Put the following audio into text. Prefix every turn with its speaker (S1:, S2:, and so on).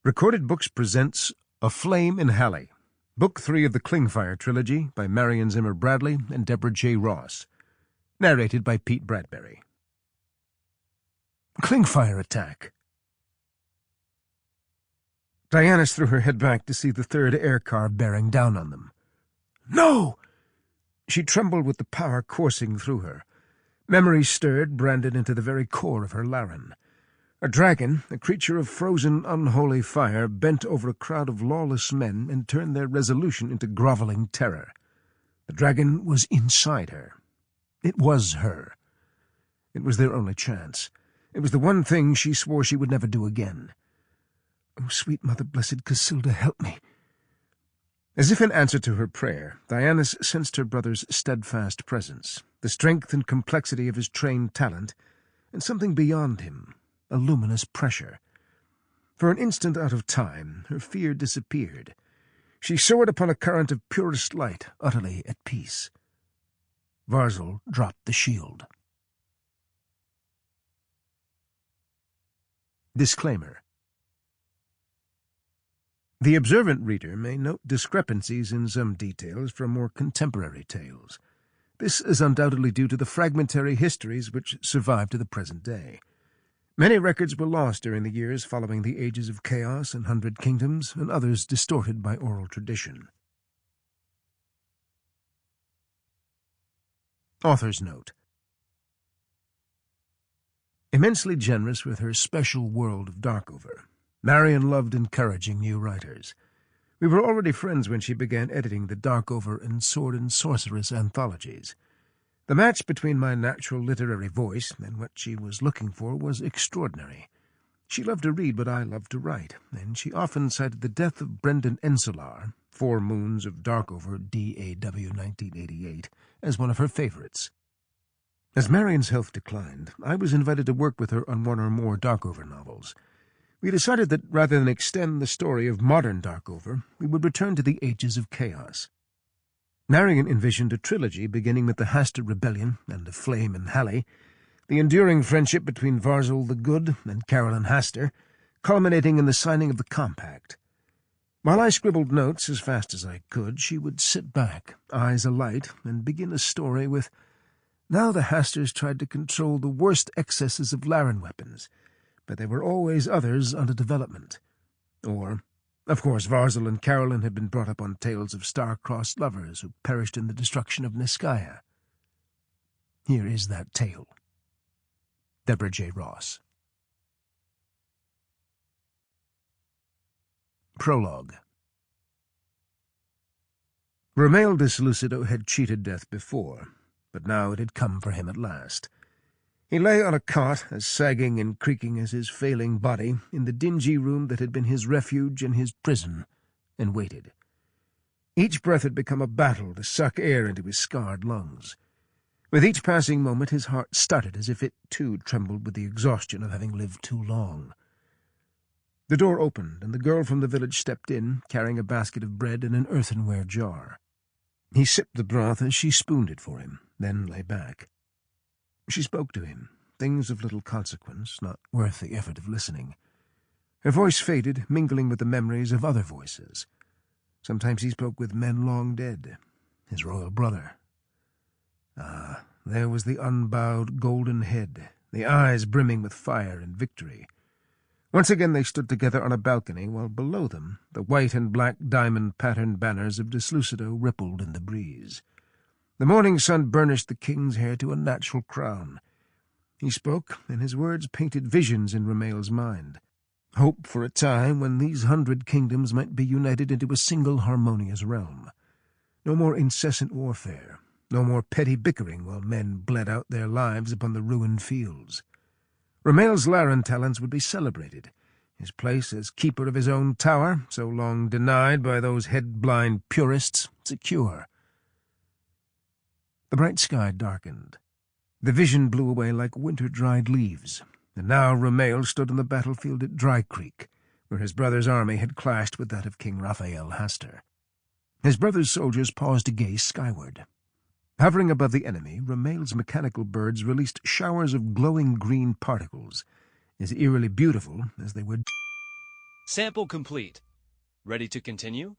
S1: Recorded Books presents A Flame in Hali, Book 3 of the Clingfire Trilogy by Marion Zimmer Bradley and Deborah J. Ross. Narrated by Pete Bradbury. Clingfire attack. Dianis threw her head back to see the third air car bearing down on them. No! She trembled with the power coursing through her. Memory stirred, branded into the very core of her Laren. A dragon, a creature of frozen, unholy fire, bent over a crowd of lawless men and turned their resolution into groveling terror. The dragon was inside her. It was her. It was their only chance. It was the one thing she swore she would never do again. Oh, sweet Mother Blessed Casilda, help me. As if in answer to her prayer, Dianis sensed her brother's steadfast presence, the strength and complexity of his trained talent, and something beyond him, a luminous pressure. For an instant out of time, her fear disappeared. She soared upon a current of purest light, utterly at peace. Varzil dropped the shield. Disclaimer. The observant reader may note discrepancies in some details from more contemporary tales. This is undoubtedly due to the fragmentary histories which survive to the present day. Many records were lost during the years following the Ages of Chaos and 100 Kingdoms, and others distorted by oral tradition. Author's Note. Immensely generous with her special world of Darkover, Marion loved encouraging new writers. We were already friends when she began editing the Darkover and Sword and Sorceress anthologies. The match between my natural literary voice and what she was looking for was extraordinary. She loved to read what I loved to write, and she often cited the death of Brendan Enselar, 4 Moons of Darkover, DAW 1988, as one of her favorites. As Marion's health declined, I was invited to work with her on one or more Darkover novels. We decided that rather than extend the story of modern Darkover, we would return to the Ages of Chaos. Marion envisioned a trilogy beginning with the Hastur Rebellion and A Flame in Hali, the enduring friendship between Varzil the Good and Carolin of Hastur, culminating in the signing of the Compact. While I scribbled notes as fast as I could, she would sit back, eyes alight, and begin a story with, "Now the Hasturs tried to control the worst excesses of Laren weapons, but there were always others under development." Or, "Of course, Varzil and Carolin had been brought up on tales of star-crossed lovers who perished in the destruction of Niskaya." Here is that tale. Deborah J. Ross. Prologue. Eduin Deslucido had cheated death before, but now it had come for him at last. He lay on a cot, as sagging and creaking as his failing body, in the dingy room that had been his refuge and his prison, and waited. Each breath had become a battle to suck air into his scarred lungs. With each passing moment his heart stuttered as if it, too, trembled with the exhaustion of having lived too long. The door opened, and the girl from the village stepped in, carrying a basket of bread and an earthenware jar. He sipped the broth as she spooned it for him, then lay back. She spoke to him, things of little consequence, not worth the effort of listening. Her voice faded, mingling with the memories of other voices. Sometimes he spoke with men long dead, his royal brother. Ah, there was the unbowed golden head, the eyes brimming with fire and victory. Once again they stood together on a balcony, while below them the white and black diamond-patterned banners of Deslucido rippled in the breeze. The morning sun burnished the king's hair to a natural crown. He spoke, and his words painted visions in Ramael's mind. Hope for a time when these 100 kingdoms might be united into a single harmonious realm. No more incessant warfare, no more petty bickering while men bled out their lives upon the ruined fields. Ramael's Laren talents would be celebrated, his place as keeper of his own tower, so long denied by those head-blind purists, secure. The bright sky darkened. The vision blew away like winter-dried leaves, and now Ramael stood on the battlefield at Dry Creek, where his brother's army had clashed with that of King Raphael Hastur. His brother's soldiers paused to gaze skyward. Hovering above the enemy, Ramael's mechanical birds released showers of glowing green particles, as eerily beautiful as they were.
S2: Sample complete. Ready to continue?